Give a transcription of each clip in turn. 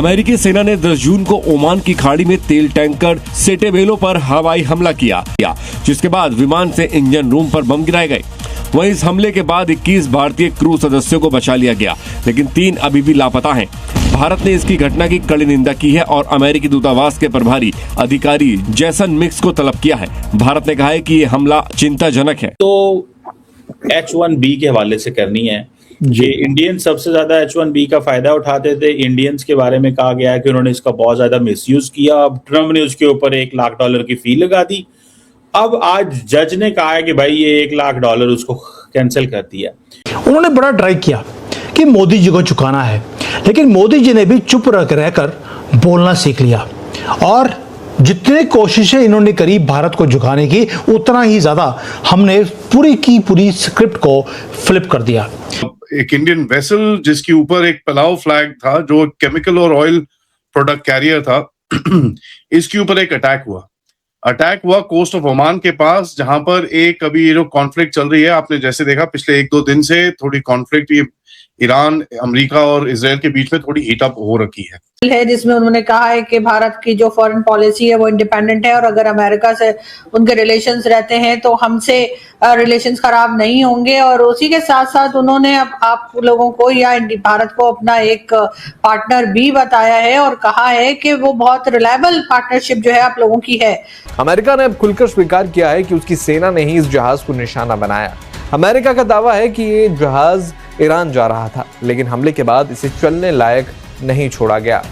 अमेरिकी सेना ने 10 जून को ओमान की खाड़ी में तेल टैंकर सेटेबेलो पर हवाई हमला किया, जिसके बाद विमान से इंजन रूम पर बम गिराए गए। वहीं इस हमले के बाद 21 भारतीय क्रू सदस्यों को बचा लिया गया, लेकिन 3 अभी भी लापता हैं। भारत ने इसकी घटना की कड़ी निंदा की है और अमेरिकी दूतावास के प्रभारी अधिकारी जैसन मिक्स को तलब किया है। भारत ने कहा है कि ये हमला चिंताजनक है। तो H1B के हवाले से करनी है कि इंडियन सबसे ज्यादा H1B का फायदा उठाते थे। इंडियंस के बारे में कहा गया है कि उन्होंने इसका बहुत ज्यादा मिसयूज किया। अब ट्रम्प ने उसके ऊपर $1 लाख की फी लगा दी। अब आज जज ने कहा है कि भाई ये $1 लाख उसको कैंसिल कर दिया। उन्होंने बड़ा ट्राई किया कि मोदी जी को चुकाना है, लेकिन मोदी जी ने भी चुप रहकर बोलना सीख लिया और जितने कोशिशें इन्होंने करी भारत को झुकाने की, उतना ही ज्यादा हमने पूरी की पूरी स्क्रिप्ट को फ्लिप कर दिया। एक इंडियन वेसल जिसके ऊपर एक पलाव फ्लैग था, जो केमिकल और ऑयल प्रोडक्ट कैरियर था, इसके ऊपर एक अटैक हुआ कोस्ट ऑफ ओमान के पास, जहां पर एक अभी ये जो कॉन्फ्लिक्ट चल रही है, आपने जैसे देखा पिछले 1-2 दिन से थोड़ी कॉन्फ्लिक्ट ये ईरान, अमेरिका और इजराइल के बीच में थोड़ी हीट अप हो रखी है, जिसमें उन्होंने कहा है कि भारत की जो फॉरेन पॉलिसी है वो इंडिपेंडेंट है और अगर अमेरिका से उनके रिलेशंस रहते हैं तो हमसे रिलेशंस खराब नहीं होंगे। और उसी के साथ साथ उन्होंने अब आप लोगों को या भारत को अपना एक पार्टनर भी बताया है और कहा है कि वो बहुत रिलायबल पार्टनरशिप जो है आप लोगों की है। अमेरिका ने अब खुलकर स्वीकार किया है कि उसकी सेना ने ही इस जहाज को निशाना बनाया। अमेरिका का दावा है कि ये जहाज ईरान जा रहा था, लेकिन हमले के बाद इसे चलने लायक नहीं छोड़ा गया।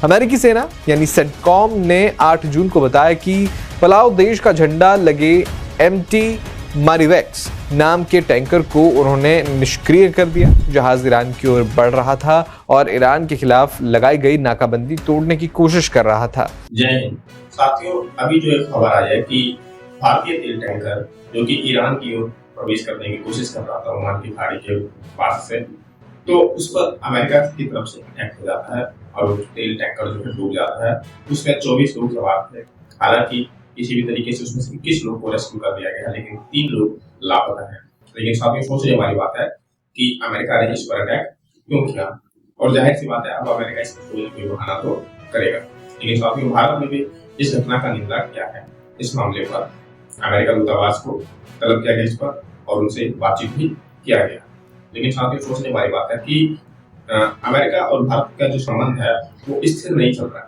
अमेरिकी सेना यानी सेंटकॉम ने 8 जून को बताया कि पलाव देश का झंडा लगे MT मारिवेक्स नाम के टैंकर को उन्होंने निष्क्रिय कर दिया। जहाज ईरान की ओर बढ़ रहा था और ईरान के खिलाफ लगाई गई नाकाबंदी तोड़ने की कोशिश कर रहा था। जय हिंद साथियों, अभी जो एक खबर आई है कि भारतीय तेल टैंकर जो कि ईरान की ओर प्रवेश करने की कोशिश कर रहा था ओमान की खाड़ी के पास से, तो उस पर अमेरिका की तरफ से अटैक हो जाता है और वो तेल टैंकर जो है डूब जाता है। उसमें 24 लोग सवार थे। हालांकि किसी भी तरीके से उसमें से 21 लोग को रेस्क्यू कर दिया गया, लेकिन 3 लोग लापता हैं। लेकिन साथियों, सोचने वाली बात है कि अमेरिका ने इस पर अटैक क्यों किया, और जाहिर सी बात है अब अमेरिका इस पर कोई बहाना तो करेगा। लेकिन साथियों, भारत में भी इस घटना का निंदा क्या है। इस मामले पर अमेरिका दूतावास को तलब किया गया इस पर और उनसे बातचीत भी किया गया। लेकिन साथियों, सोचने वाली बात है कि अमेरिका और भारत का जो संबंध है वो स्थिर नहीं चल रहा है।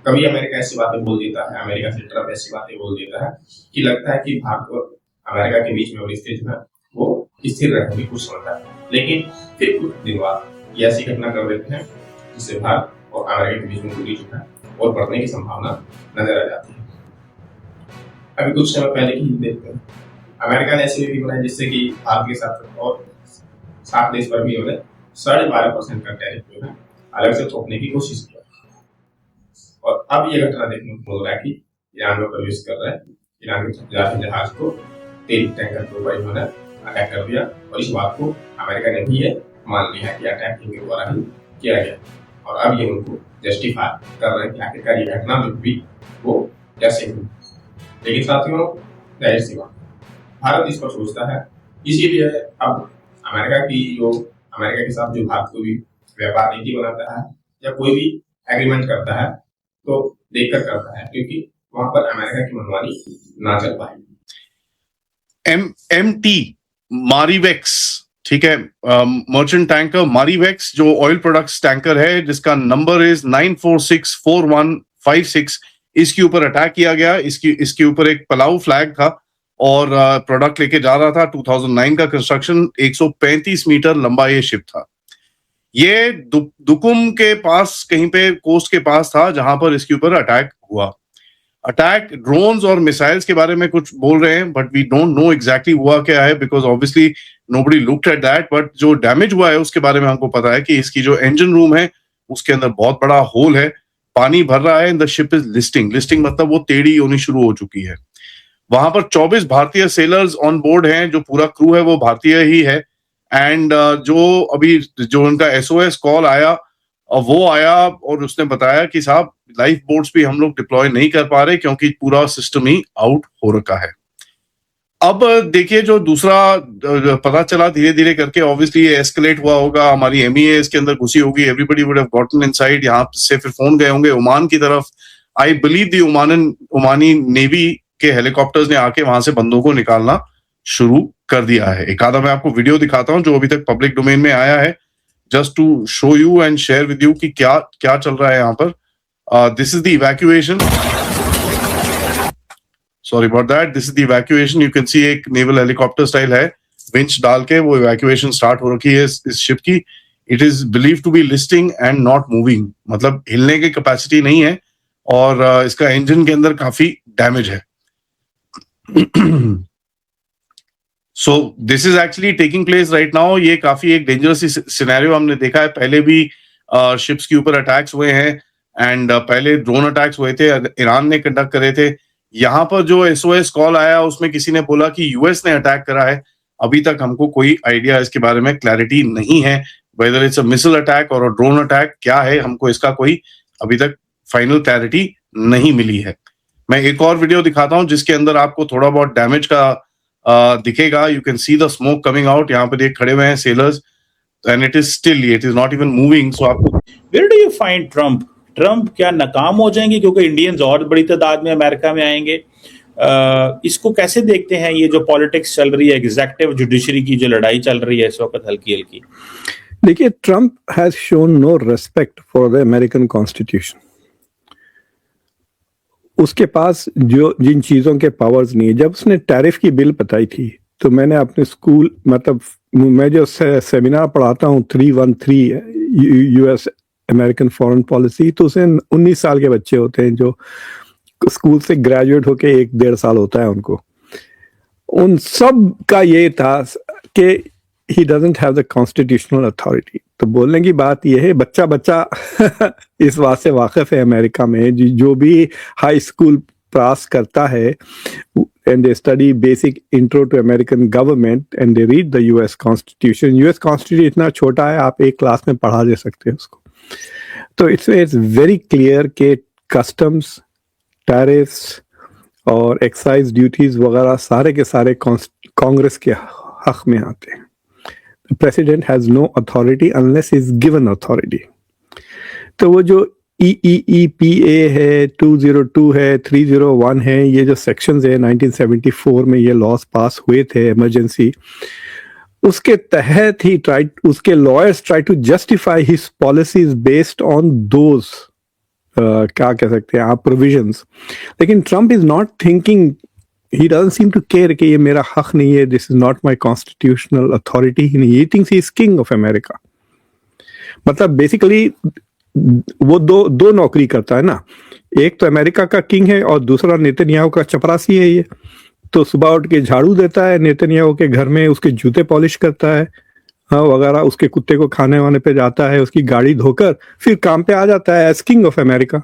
कभी अमेरिका ऐसी बातें बोल देता है, अमेरिका से ट्रम्प ऐसी बातें बोल देता है कि लगता है कि भारत और अमेरिका के बीच में रिश्ते जो है वो स्थिर रहने की कुछ समझता है, लेकिन फिर कुछ दिन बाद ये ऐसी घटना कर देते हैं जिससे भारत और अमेरिका के बीच में दूरी जो है और बढ़ने की संभावना नजर आ जाती है। अभी कुछ समय पहले की देखते हैं, अमेरिका ने ऐसी नीति बनाई जिससे कि भारत के साथ और 7 देश पर भी उन्होंने 12.5% का टैरिफ जो है अलग से थोपने की कोशिश की। और अब ये घटना देखने को मिल रहा है कि ईरान में प्रवेश कर रहे हैं। ईरान के जहाज को तेल टैंकर के ऊपर इन्होंने अटैक कर दिया और इस बात को अमेरिका ने भी ये मान लिया कि अटैक इनके द्वारा ही किया गया। और अब ये उनको जस्टिफाई कर रहे हैं कि आखिरकार ये घटना जो हुई वो कैसे हुई। लेकिन साथियों, जाहिर सी बात, भारत इस पर सोचता है, इसीलिए अब अमेरिका के साथ जो भारत कोई भी व्यापार नीति बनाता है या कोई भी एग्रीमेंट करता है तो देखकर करता है, क्योंकि वहां पर अमेरिका की मनमानी ना चल पाए। MT मारिवेक्स, ठीक है, मर्चेंट टैंकर मारिवेक्स जो ऑयल प्रोडक्ट्स टैंकर है जिसका नंबर इज 9464156, इसके ऊपर अटैक किया गया। इसके ऊपर एक पलाव फ्लैग था और प्रोडक्ट लेके जा रहा था। 2009 का कंस्ट्रक्शन, 135 मीटर लंबा ये शिप था। ये दुकुम के पास कहीं पे कोस्ट के पास था जहां पर इसके ऊपर अटैक हुआ। अटैक ड्रोन्स और मिसाइल्स के बारे में कुछ बोल रहे हैं, but we don't know exactly हुआ क्या है, because obviously nobody looked at that. But जो डैमेज हुआ है उसके बारे में हमको पता है कि इसकी जो इंजन रूम है उसके अंदर बहुत बड़ा होल है, पानी भर रहा है and the ship is listing मतलब वो टेढ़ी होनी शुरू हो चुकी है। वहां पर 24 भारतीय सेलर्स ऑन बोर्ड हैं, जो पूरा क्रू है वो भारतीय ही है। एंड जो उनका SOS कॉल आया वो आया और उसने बताया कि साहब लाइफ बोट्स भी हम लोग डिप्लॉय नहीं कर पा रहे क्योंकि पूरा सिस्टम ही आउट हो रखा है। अब देखिए जो दूसरा पता चला धीरे धीरे करके, ऑब्वियसली ये एस्केलेट हुआ होगा, हमारी MEA इसके अंदर घुसी होगी, everybody would have gotten inside, यहाँ से फिर फोन गए होंगे ओमान की तरफ। I believe the Omani navy के हेलीकॉप्टर्स ने आके वहां से बंदों को निकालना शुरू कर दिया है। एक आधा मैं आपको वीडियो दिखाता हूं जो अभी तक पब्लिक डोमेन में आया है, just to show you and share with you कि क्या क्या चल रहा है यहाँ पर। This is the evacuation, sorry about that, this is the evacuation. You can see एक नेवल हेलीकॉप्टर स्टाइल है, विंच डाल के वो इवैक्यूएशन स्टार्ट हो रखी है इस शिप की। It is believe to be listing and not moving, मतलब हिलने की कैपेसिटी नहीं है, और इसका इंजन के अंदर काफी डैमेज है। So this is actually taking place right now. ये काफी एक डेंजरस सिनेरियो हमने देखा है, पहले भी शिप्स के ऊपर अटैक्स हुए हैं, एंड पहले ड्रोन अटैक्स हुए थे, ईरान ने कंडक्ट करे थे। यहाँ पर जो SOS कॉल आया उसमें किसी ने बोला कि US ने अटैक करा है। अभी तक हमको कोई आइडिया इसके बारे में क्लैरिटी नहीं है, whether it's a missile attack और अ ड्रोन अटैक, क्या है, हमको इसका कोई अभी तक फाइनल क्लैरिटी नहीं मिली है। मैं एक और वीडियो दिखाता हूं जिसके अंदर आपको थोड़ा बहुत डैमेज का दिखेगा। You can see the smoke coming out. यहाँ पे खड़े हुए हैं sellers, and it is still, it is not even moving. So आपको where do you find Trump क्या नाकाम हो जाएंगे क्योंकि इंडियंस और बड़ी तादाद में अमेरिका में आएंगे? इसको कैसे देखते हैं, ये जो पॉलिटिक्स चल रही है, एग्जीक्यूटिव जुडिशरी की जो लड़ाई चल रही है इस वक्त हल्की हल्की? देखिए, Trump has shown no respect for the American constitution. उसके पास जो जिन चीजों के पावर्स नहीं है, जब उसने टैरिफ की बिल बताई थी तो मैंने अपने स्कूल, मतलब मैं जो सेमिनार पढ़ाता हूँ 313 US अमेरिकन फॉरेन पॉलिसी, तो उसे 19 साल के बच्चे होते हैं जो स्कूल से ग्रेजुएट होके 1-1.5 साल होता है उनको। उन सब का ये था कि he doesn't have the constitutional authority। तो बोलने की बात यह है, बच्चा बच्चा इस बात से वाकिफ है अमेरिका में, जो भी हाई स्कूल पास करता है and they study basic intro to American government and they read the US Constitution। US Constitution इतना छोटा है, आप एक क्लास में पढ़ा दे सकते हैं उसको। तो it's very clear कि customs, tariffs और excise duties वगैरह सारे के सारे कांग्रेस के हक में आते हैं। The president has no authority unless he is given authority। तो वो जो EEPA है, 202 है, 301 है, ये जो सेक्शंस है 1974 में ये लॉज पास हुए थे इमरजेंसी, उसके तहत ही उसके lawyers try to justify his policies based on those क्या कह सकते हैं आप प्रोविजंस। लेकिन Trump is not thinking, he doesn't seem to care कि ये मेरा हक नहीं है, this is not my constitutional authority। he thinks he is king of America। मतलब बेसिकली वो दो नौकरी करता है ना, एक तो अमेरिका का किंग है और दूसरा नेतन्याहू का चपरासी है ये। तो सुबह उठ के झाड़ू देता है नेतन्याहू के घर में, उसके जूते पॉलिश करता है, हाँ वगैरह, उसके कुत्ते को खाने वाने पे जाता है, उसकी गाड़ी धोकर फिर काम पे आ जाता है एज किंग ऑफ अमेरिका।